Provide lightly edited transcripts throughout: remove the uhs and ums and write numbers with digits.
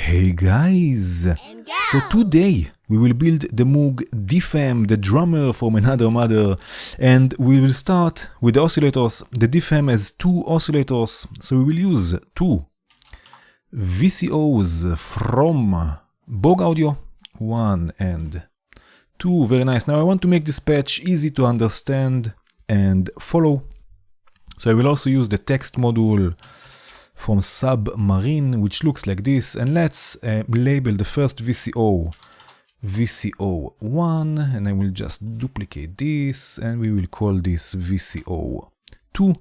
Hey guys! So today we will build the Moog DFAM, the drummer from another mother, and we will start with the oscillators. The DFAM has two oscillators, so we will use two VCOs from Moog Audio, 1 and 2. Very nice. Now I want to make this patch easy to understand and follow, so I will also use the text module from Submarine, which looks like this, and let's label the first VCO VCO1, and I will just duplicate this and we will call this VCO2.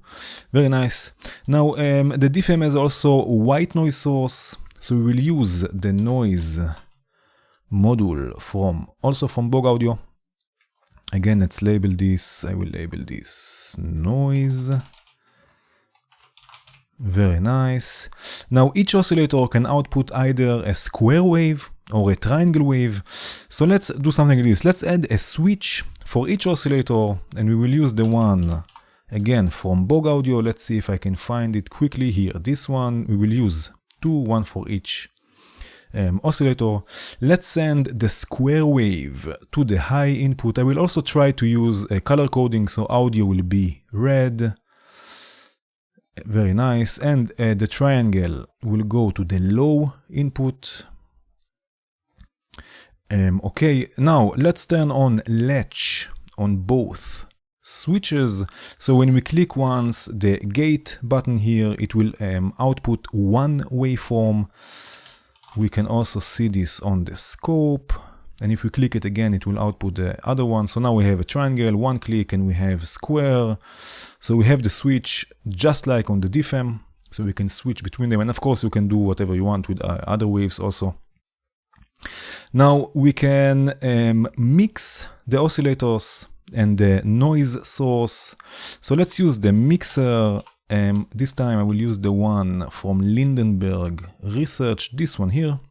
Very nice. Now the DFAM has also a white noise source, so we will use the noise module also from Moog Audio. Again, let's label this. I will label this noise. Very nice. Now each oscillator can output either a square wave or a triangle wave. So let's do something like this. Let's add a switch for each oscillator, and we will use the one again from Moog Audio. Let's see if I can find it quickly here. This one we will use one for each oscillator. Let's send the square wave to the high input. I will also try to use a color coding, so audio will be red. Very nice. And the triangle will go to the low input. Okay, now let's turn on latch on both switches. So when we click once the gate button here, it will output one waveform. We can also see this on the scope. And if we click it again, it will output the other one. So now we have a triangle, one click, and we have square. So we have the switch just like on the DFAM. So we can switch between them. And of course, you can do whatever you want with other waves also. Now we can mix the oscillators and the noise source. So let's use the mixer. This time I will use the one from Lindenberg Research, this one here.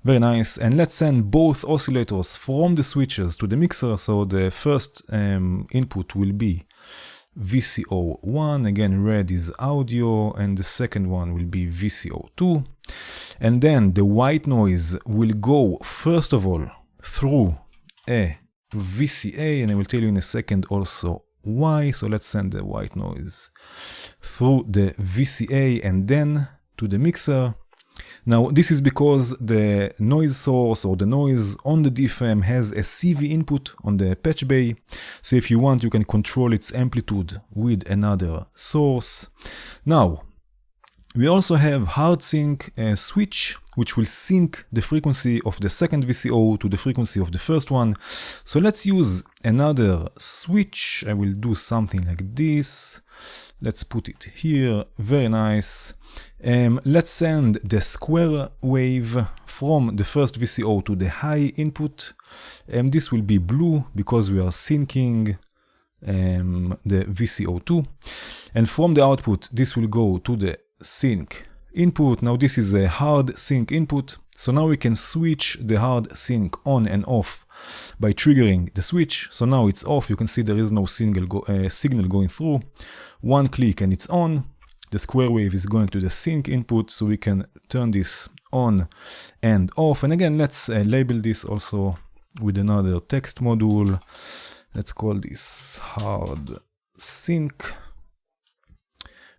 Very nice. And let's send both oscillators from the switches to the mixer. So the first input will be VCO1. Again, red is audio, and the second one will be VCO2. And then the white noise will go first of all through a VCA, and I will tell you in a second also why. So let's send the white noise through the VCA and then to the mixer. Now this is because the noise source or the noise on the DFAM has a CV input on the patch bay. So if you want, you can control its amplitude with another source. Now we also have hard sync switch, which will sync the frequency of the second VCO to the frequency of the first one. So let's use another switch. I will do something like this. Let's put it here. Very nice. Let's send the square wave from the first VCO to the high input. This will be blue because we are syncing the VCO2. And from the output, this will go to the sync input. Now this is a hard sync input. So now we can switch the hard sync on and off by triggering the switch. So now it's off. You can see there is no signal going through. One click and it's on. The square wave is going to the sync input, so we can turn this on and off. And again, let's label this also with another text module. Let's call this hard sync.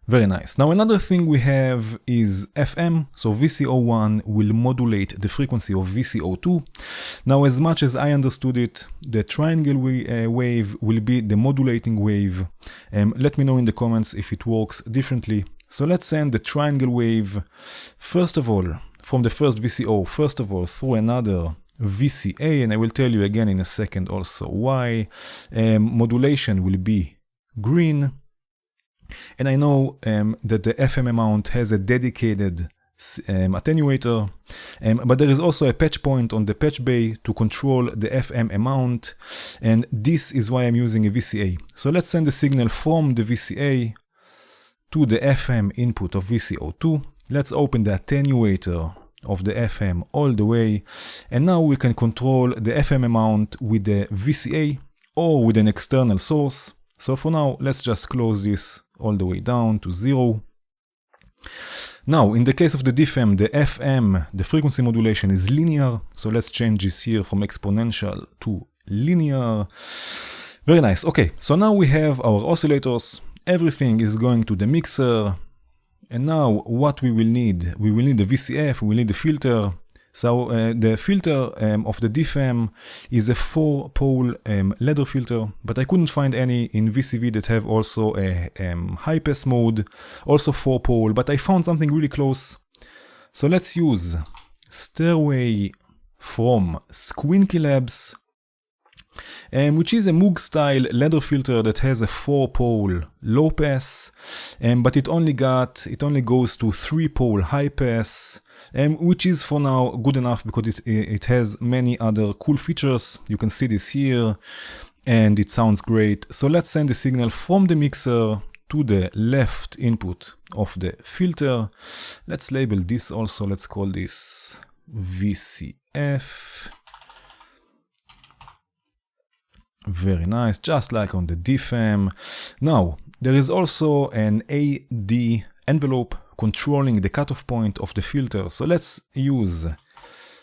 Very nice. Now another thing we have is FM. So VCO1 will modulate the frequency of VCO2. Now as much as I understood it, the triangle wave will be the modulating wave. Let me know in the comments if it works differently. So let's send the triangle wave first of all from the first VCO, first of all through another VCA, and I will tell you again in a second also why. Modulation will be green. And I know that the FM amount has a dedicated attenuator, but there is also a patch point on the patch bay to control the FM amount, and this is why I'm using a VCA. So let's send the signal from the VCA to the FM input of VCO2. Let's open the attenuator of the FM all the way, and now we can control the FM amount with the VCA or with an external source. So for now, let's just close this all the way down to 0. Now, in the case of the DFAM, the FM, the frequency modulation is linear. So let's change this here from exponential to linear. Very nice. Okay, so now we have our oscillators. Everything is going to the mixer. And now what we will need the VCF, we will need the filter. So the filter of the DFAM is a 4-pole ladder filter, but I couldn't find any in VCV that have also a high pass mode, also 4-pole, but I found something really close. So let's use Stairway from Squinky Labs, which is a Moog style ladder filter that has a 4-pole low pass, but it only goes to 3-pole high pass, which is for now good enough because it has many other cool features. You can see this here, and it sounds great. So let's send the signal from the mixer to the left input of the filter. Let's label this also. Let's call this VCF. Very nice, just like on the DFAM. Now, there is also an AD envelope controlling the cutoff point of the filter. So let's use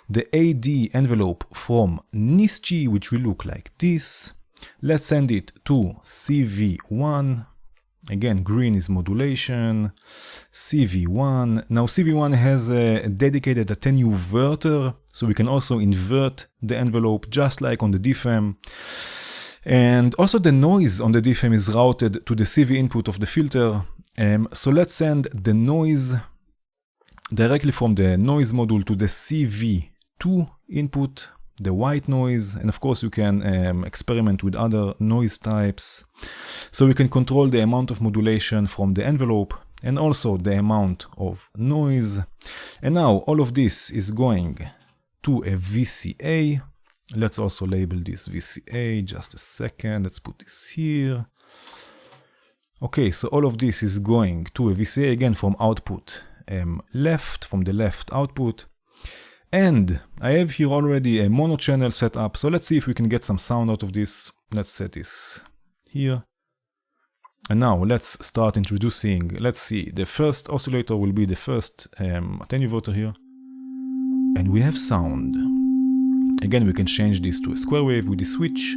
the AD envelope from NISG, which will look like this. Let's send it to CV1. Again, green is modulation. CV1. Now CV1 has a dedicated attenuverter, so we can also invert the envelope just like on the DFAM. And also the noise on the DFAM is routed to the CV input of the filter. So let's send the noise directly from the noise module to the CV2 input, the white noise. And of course you can experiment with other noise types. So we can control the amount of modulation from the envelope and also the amount of noise. And now all of this is going to a VCA. Let's also label this VCA, just a second. Let's put this here. Okay, so all of this is going to a VCA again from output left, from the left output. And I have here already a mono channel set up. So let's see if we can get some sound out of this. Let's set this here. And now let's start introducing, let's see, the first oscillator will be the first attenuverter here. And we have sound. Again, we can change this to a square wave with the switch.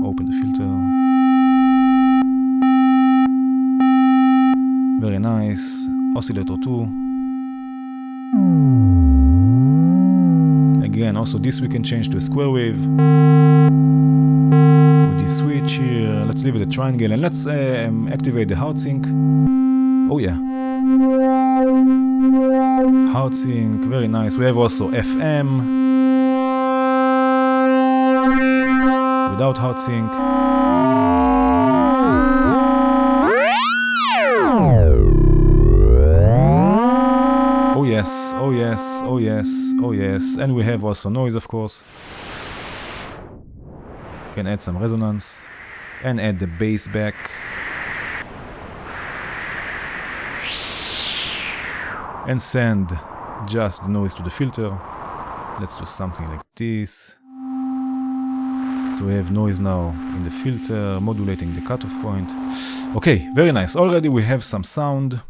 Open the filter. Very nice. Oscillator 2. Again, also this we can change to a square wave. With this switch here. Let's leave it a triangle and let's activate the hard sync. Oh yeah. Hard sync, very nice. We have also FM without hard sync. Oh yes, oh yes, oh yes, oh yes. And we have also noise, of course. We can add some resonance and add the bass back. And send just the noise to the filter. Let's do something like this. So we have noise now in the filter, modulating the cutoff point. Okay, very nice. Already we have some sound.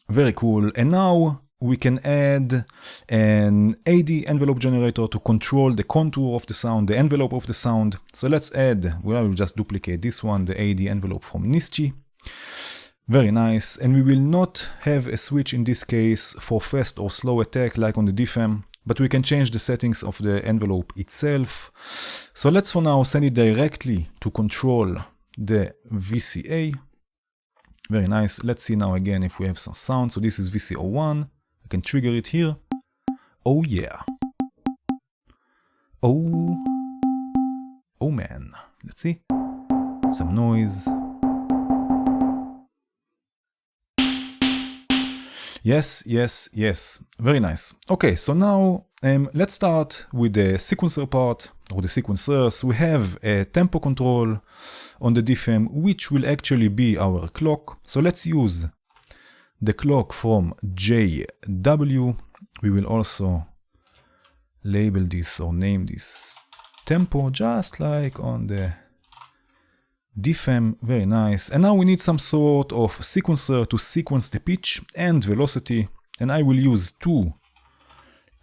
Very cool. And now we can add an AD envelope generator to control the contour of the sound, the envelope of the sound. So let's add, well, I will just duplicate this one, the AD envelope from NISG. Very nice, and we will not have a switch in this case for fast or slow attack like on the DFAM, but we can change the settings of the envelope itself. So let's for now send it directly to control the VCA. Very nice. Let's see now again if we have some sound. So this is VCO1. I can trigger it here. Oh yeah. Oh man. Let's see. Some noise. Yes, yes, yes. Very nice. Okay, so now let's start with the sequencer part, or the sequencers. We have a tempo control on the DFAM, which will actually be our clock. So let's use the clock from JW. We will also label this or name this tempo, just like on the DFAM, very nice. And now we need some sort of sequencer to sequence the pitch and velocity. And I will use two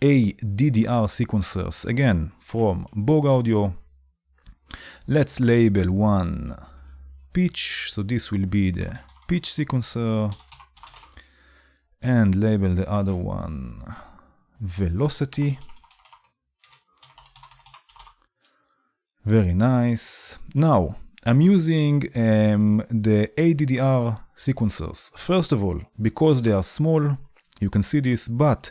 ADDR sequencers, again, from Moog Audio. Let's label one pitch, so this will be the pitch sequencer, and label the other one velocity. Very nice. Now, I'm using the ADDR sequencers. First of all, because they are small, you can see this, but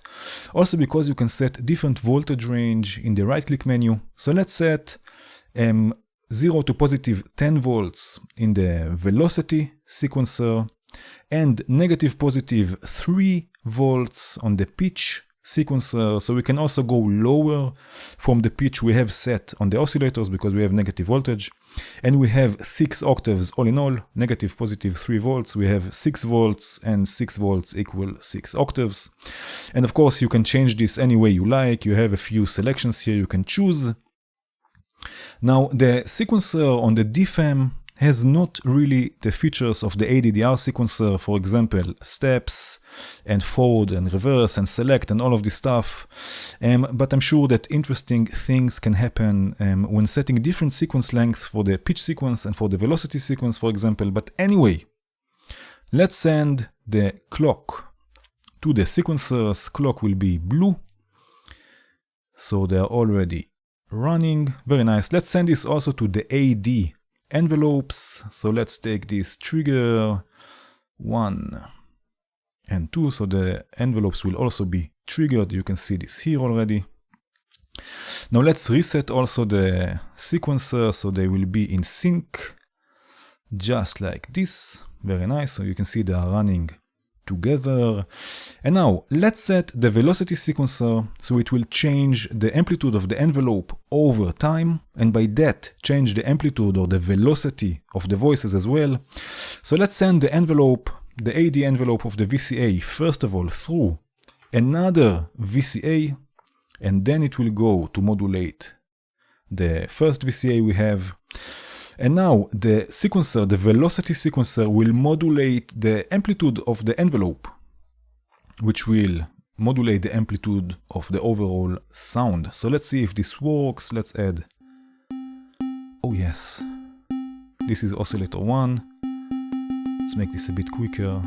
also because you can set different voltage range in the right-click menu. So let's set 0 to positive 10 volts in the velocity sequencer and negative positive 3 volts on the pitch sequencer. So we can also go lower from the pitch we have set on the oscillators because we have negative voltage. And we have 6 octaves all in all, negative positive 3 volts. We have 6 volts and 6 volts equal 6 octaves. And of course you can change this any way you like. You have a few selections here you can choose. Now the sequencer on the DFAM has not really the features of the ADDR sequencer, for example, steps and forward and reverse and select and all of this stuff. But I'm sure that interesting things can happen when setting different sequence lengths for the pitch sequence and for the velocity sequence, for example. But anyway, let's send the clock to the sequencers. Clock will be blue. So they're already running. Very nice. Let's send this also to the AD envelopes. So let's take this trigger 1 and 2. So the envelopes will also be triggered. You can see this here already. Now let's reset also the sequencer so they will be in sync, just like this. Very nice. So you can see they are running together. And now let's set the velocity sequencer so it will change the amplitude of the envelope over time, and by that change the amplitude or the velocity of the voices as well. So let's send the envelope, the AD envelope of the VCA, first of all through another VCA, and then it will go to modulate the first VCA we have. And now the sequencer, the velocity sequencer, will modulate the amplitude of the envelope, which will modulate the amplitude of the overall sound. So let's see if this works. Let's add, oh yes, this is oscillator 1. Let's make this a bit quicker.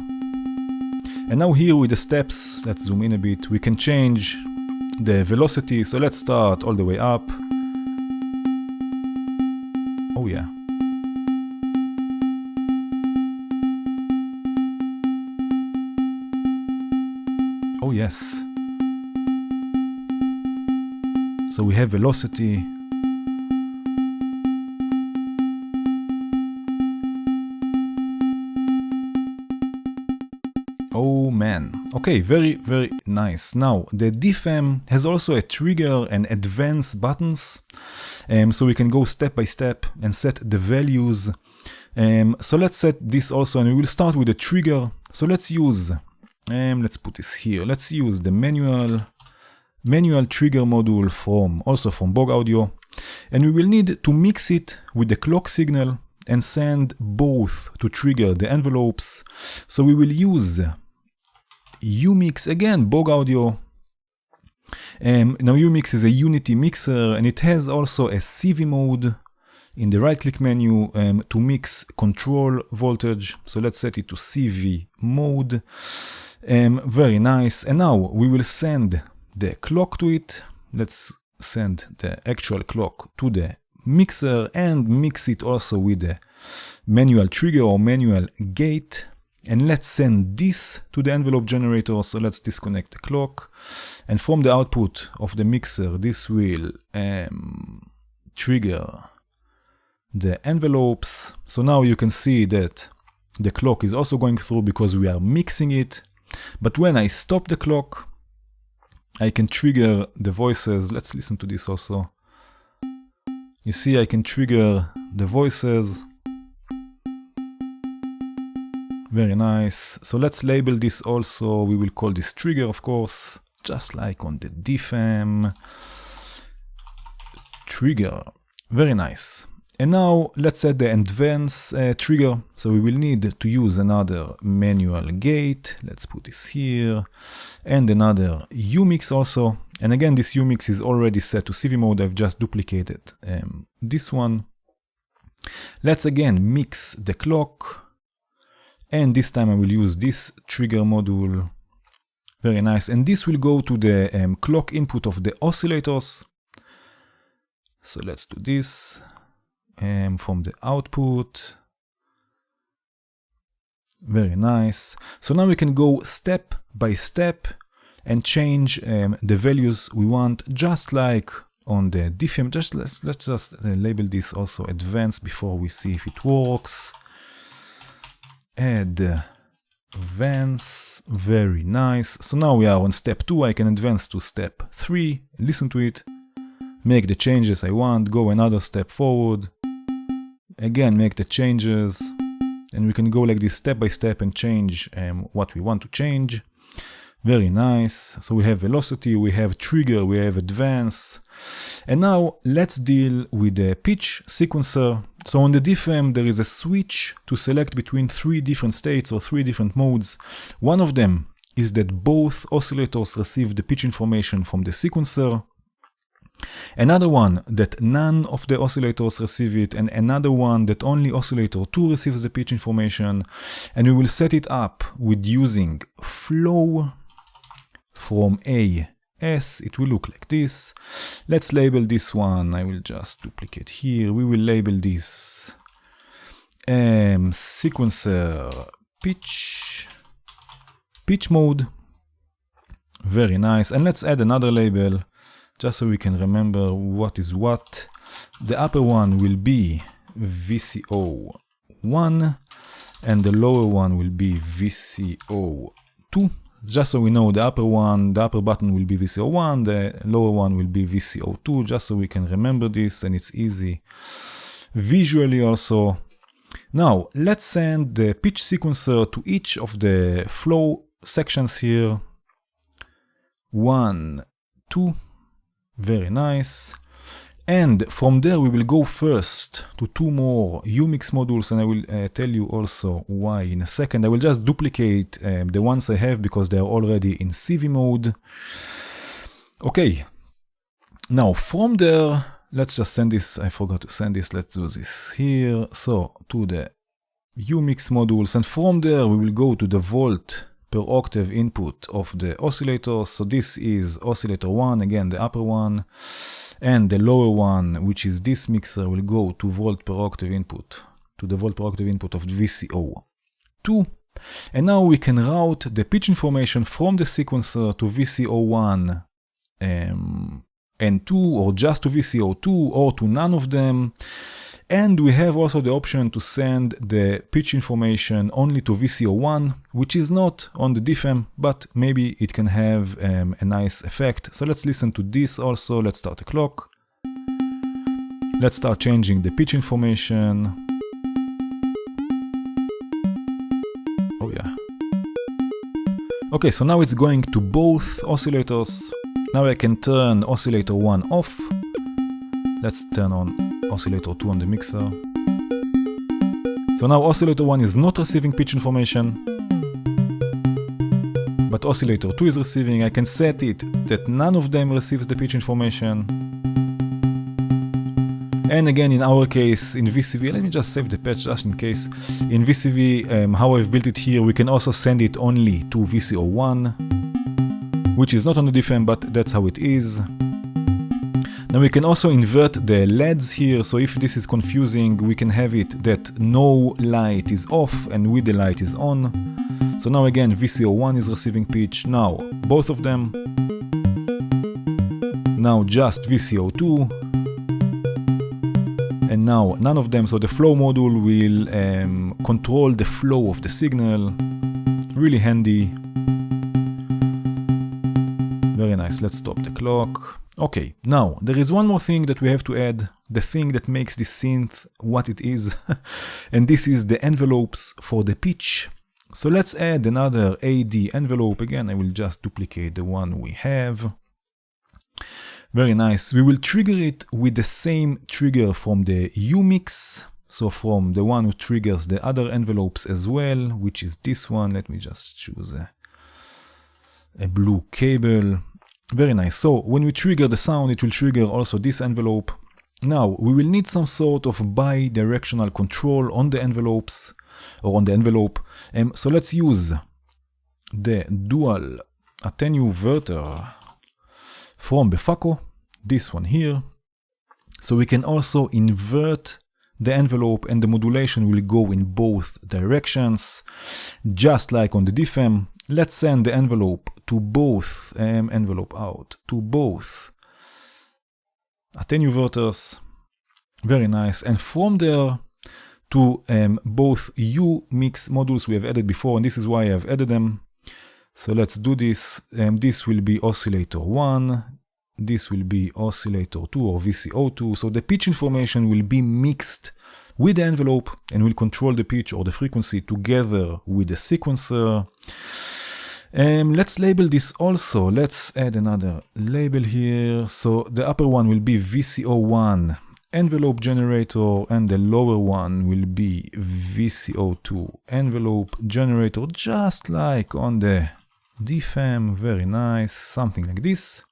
And now here with the steps, let's zoom in a bit, we can change the velocity. So let's start all the way up. Oh yeah. Oh yes. So we have velocity. Oh man. Okay, very, very nice. Now, the DFAM has also a trigger and advanced buttons. So we can go step by step and set the values. So let's set this also, and we will start with the trigger. So let's use, let's put this here. Let's use the manual trigger module also from Moog Audio. And we will need to mix it with the clock signal and send both to trigger the envelopes. So we will use Umix, again, Moog Audio. Now Umix is a unity mixer, and it has also a CV mode in the right click menu to mix control voltage. So let's set it to CV mode. Very nice. And now we will send the clock to it. Let's send the actual clock to the mixer and mix it also with the manual trigger or manual gate. And let's send this to the envelope generator. So let's disconnect the clock. And from the output of the mixer, this will trigger the envelopes. So now you can see that the clock is also going through because we are mixing it. But when I stop the clock, I can trigger the voices. Let's listen to this also. You see, I can trigger the voices. Very nice. So let's label this also. We will call this trigger, of course, just like on the DFAM. Trigger. Very nice. And now let's set the advance trigger. So we will need to use another manual gate. Let's put this here, and another UMix also. And again, this UMix is already set to CV mode. I've just duplicated this one. Let's again mix the clock. And this time I will use this trigger module. Very nice. And this will go to the clock input of the oscillators. So let's do this from the output. Very nice. So now we can go step by step and change the values we want, just like on the DFAM. Let's just label this also advanced before we see if it works. Add advance. Very nice. So now we are on step 2. I can advance to step 3, listen to it, make the changes I want, go another step forward, again make the changes, and we can go like this step by step and change what we want to change. Very nice. So we have velocity, we have trigger, we have advance. And now let's deal with the pitch sequencer. So on the DFAM there is a switch to select between 3 different states or 3 different modes. One of them is that both oscillators receive the pitch information from the sequencer. Another one that none of the oscillators receive it, and another one that only oscillator 2 receives the pitch information. And we will set it up with using flow from A S. It will look like this. Let's label this one. I will just duplicate here. We will label this sequencer pitch mode. Very nice. And let's add another label just so we can remember what is what. The upper one will be VCO1 and the lower one will be VCO2. Just so we know, the upper button will be VCO1, the lower one will be VCO2, just so we can remember this and it's easy visually also. Now, let's send the pitch sequencer to each of the flow sections here. 1, 2, very nice. And from there we will go first to 2 more UMix modules, and I will tell you also why in a second. I will just duplicate the ones I have because they are already in CV mode. Okay, now from there, let's just send this. I forgot to send this. Let's do this here. So to the UMix modules, and from there we will go to the volt per octave input of the oscillators. So this is oscillator 1, again the upper one. And the lower one, which is this mixer, will go to volt per octave input, to the volt per octave input of VCO2. And now we can route the pitch information from the sequencer to VCO1 and 2, or just to VCO2, or to none of them. And we have also the option to send the pitch information only to VCO1, which is not on the DFAM, but maybe it can have a nice effect. So let's listen to this also. Let's start the clock. Let's start changing the pitch information. Oh yeah. Okay, so now it's going to both oscillators. Now I can turn oscillator 1 off. Let's turn on oscillator 2 on the mixer. So now oscillator 1 is not receiving pitch information, but oscillator 2 is receiving. I can set it that none of them receives the pitch information. And again, in our case, in VCV, let me just save the patch just in case. In VCV, how I've built it here, we can also send it only to VCO1, which is not on the DFAM, but that's how it is. Now we can also invert the LEDs here, so if this is confusing, we can have it that no light is off and with the light is on. So now again, VCO1 is receiving pitch, now both of them. Now just VCO2. And now none of them, so the flow module will control the flow of the signal. Really handy. Very nice, let's stop the clock. Okay, now there is one more thing that we have to add, the thing that makes this synth what it is, and this is the envelopes for the pitch. So let's add another AD envelope. Again, I will just duplicate the one we have. Very nice. We will trigger it with the same trigger from the UMix. So from the one who triggers the other envelopes as well, which is this one. Let me just choose a blue cable. Very nice. So when we trigger the sound, it will trigger also this envelope. Now we will need some sort of bi-directional control on the envelopes or on the envelope. So let's use the dual attenuverter from Befaco, this one here. So we can also invert the envelope and the modulation will go in both directions, just like on the DFAM. Let's send the envelope to both, envelope out to both attenuverters. Very nice. And from there to both UMix modules we have added before, and this is why I have added them. So let's do this. This will be oscillator 1. This will be oscillator 2 or VCO2. So the pitch information will be mixed with the envelope and will control the pitch or the frequency together with the sequencer. Let's label this also. Let's add another label here. So the upper one will be VCO1 envelope generator and the lower one will be VCO2 envelope generator, just like on the DFAM. Very nice, something like this.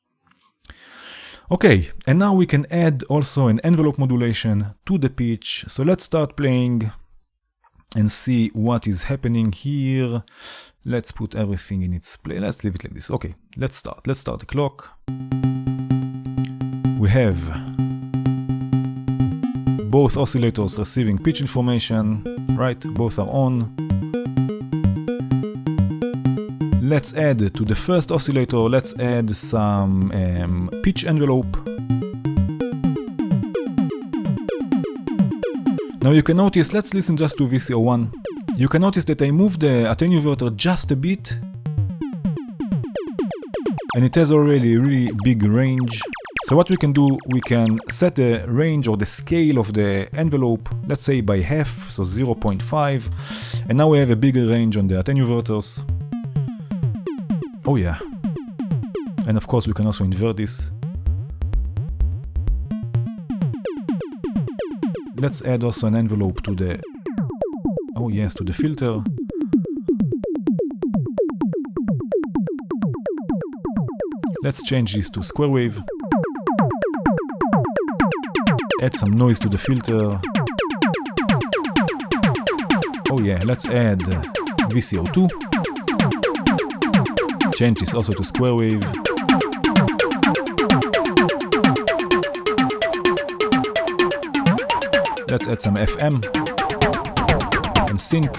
Okay, and now we can add also an envelope modulation to the pitch. So let's start playing and see what is happening here. Let's put everything in its place. Let's leave it like this. Okay, let's start. Let's start the clock. We have both oscillators receiving pitch information, right? Both are on. Let's add to the first oscillator, let's add some pitch envelope. Now you can notice, let's listen just to VCO1. You can notice that I moved the attenuverter just a bit. And it has already a really big range. So what we can do, we can set the range or the scale of the envelope, let's say by half, so 0.5. And now we have a bigger range on the attenuverters. Oh yeah. And of course we can also invert this. Let's add also an envelope to the, oh yes, to the filter. Let's change this to square wave. Add some noise to the filter. Oh yeah, let's add VCO2. Change this also to square wave. Let's add some FM and sync.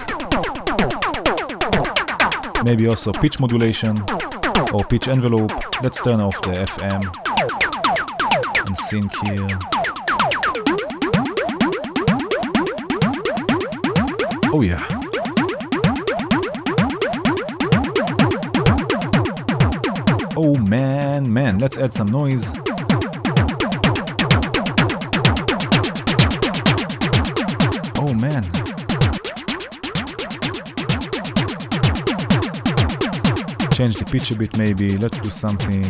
Maybe also pitch modulation or pitch envelope. Let's turn off the FM and sync here. Oh yeah. Oh man, let's add some noise. Oh man. Change the pitch a bit maybe, let's do something.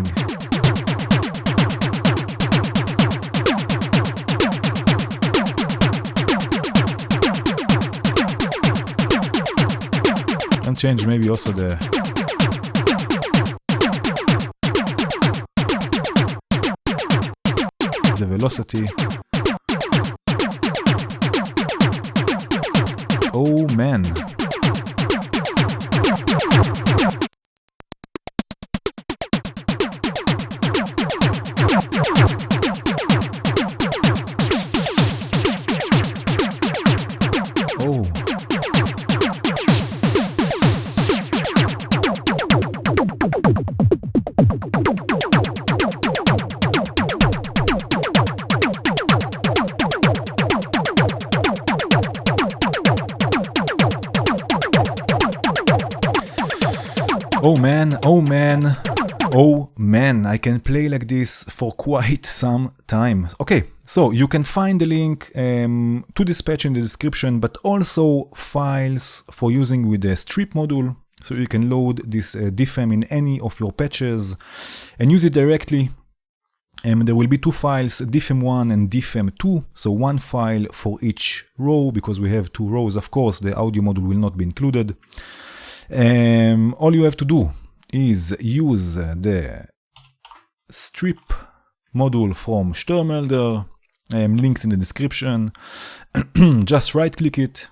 And change maybe also the velocity. Oh man. Oh. Oh man, oh man, oh man, I can play like this for quite some time. Okay, so you can find the link to this patch in the description, but also files for using with the strip module. So you can load this DFAM in any of your patches and use it directly. There will be two files, DFAM1 and DFAM2, so one file for each row, because we have two rows, of course, the audio module will not be included. All you have to do is use the strip module from Störmelder, links in the description. Just right click it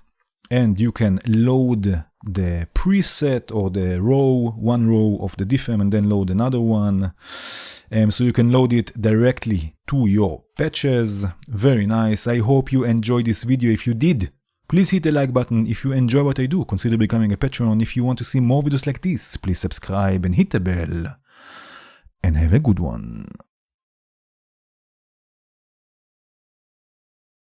and you can load the preset or the one row of the DFAM and then load another one. So you can load it directly to your patches. Very nice. I hope you enjoyed this video. If you did, please hit the like button. If you enjoy what I do, consider becoming a patron. If you want to see more videos like this, please subscribe and hit the bell. And have a good one.